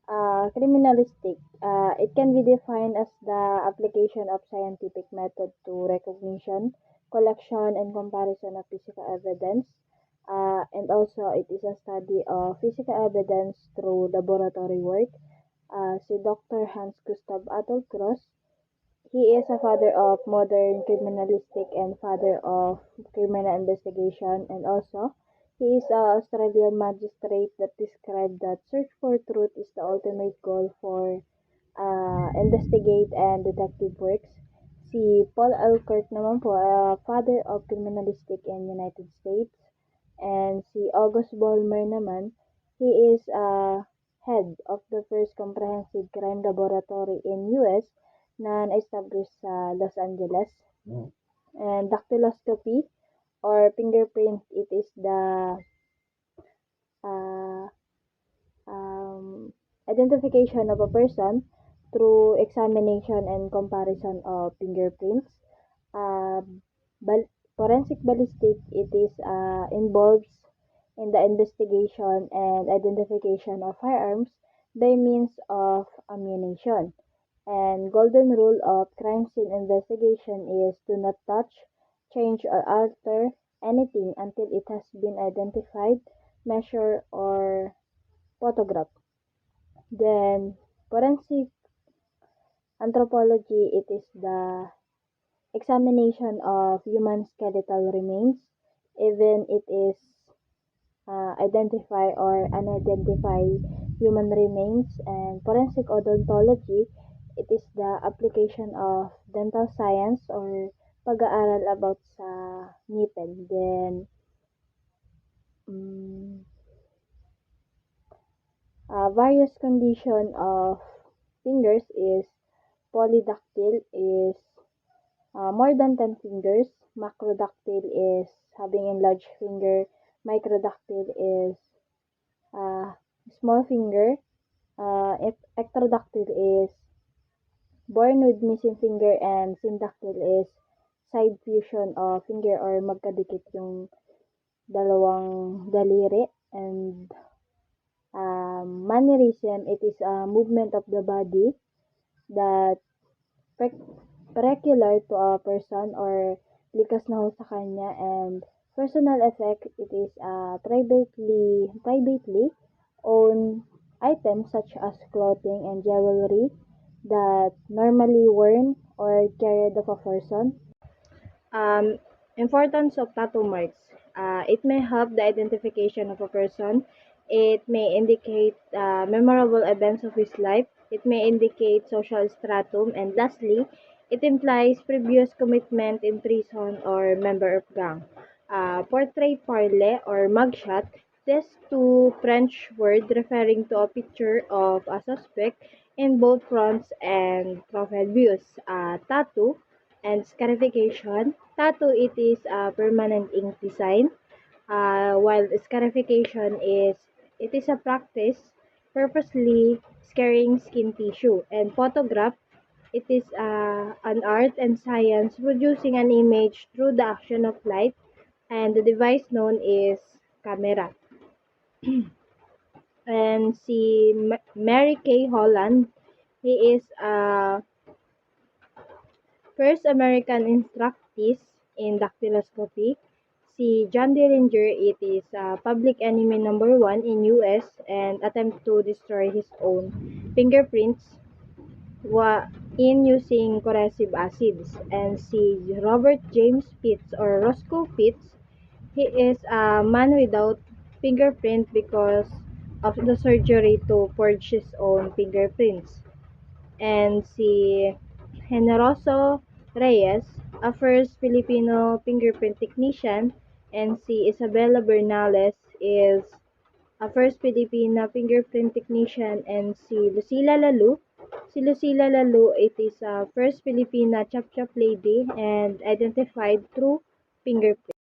Criminalistic. It can be defined as the application of scientific method to recognition, collection, and comparison of physical evidence. And also, it is a study of physical evidence through laboratory work. Si Dr. Hans Gustav Adolf Gross, he is a father of modern criminalistic and father of criminal investigation, and also he is an Australian magistrate that described that search for truth is the ultimate goal for investigate and detective works. Si Paul Alcock naman po, father of criminalistic in United States, and si August Vollmer naman, he is head of the first comprehensive crime laboratory in US na na-establish sa Los Angeles. And dactyloscopy or fingerprint, it is the uh, identification of a person through examination and comparison of fingerprints. Uh, Forensic ballistic, it is involves in the investigation and identification of firearms by means of ammunition. And golden rule of crime scene investigation is do not touch, change, or alter anything until it has been identified, measured, or photographed. Then, forensic anthropology, it is the examination of human skeletal remains, even it is identify or unidentified human remains. And forensic odontology, it is the application of dental science or pag-aaral about sa ngipin. Then, various condition of fingers is polydactyl is more than 10 fingers. Macrodactyl is having enlarged finger. Microdactyl is small finger. Ectrodactyl is born with missing finger, and syndactyl is side fusion of finger or magkadikit yung dalawang daliri. And mannerism, it is a movement of the body that peculiar to a person or likas na ho sa kanya. And personal effect, it is privately owned items such as clothing and jewelry that normally worn or carried of a person. Importance of tattoo marks. It may help the identification of a person. It may indicate memorable events of his life. It may indicate social stratum. And lastly, it implies previous commitment in treason or member of gang. Portrait parle or mugshot. These two French words referring to a picture of a suspect in both fronts and profile views. Tattoo and scarification. Tattoo, it is a permanent ink design, while scarification it is a practice purposely scarring skin tissue. And photograph, it is an art and science producing an image through the action of light, and the device known is camera. And si Mary Kay Holland, he is a first American instructee in dactyloscopy. Si John Dillinger, it is public enemy number 1 in US and attempt to destroy his own fingerprints in using corrosive acids. And si Robert James Pitts or Roscoe Pitts, he is a man without fingerprint because of the surgery to forge his own fingerprints. And si Generoso Reyes, a first Filipino fingerprint technician, and si Isabella Bernales is a first Filipina fingerprint technician, and si Lucila Lalu. Si Lucila Lalu, it is a first Filipina chop-chop lady and identified through fingerprint.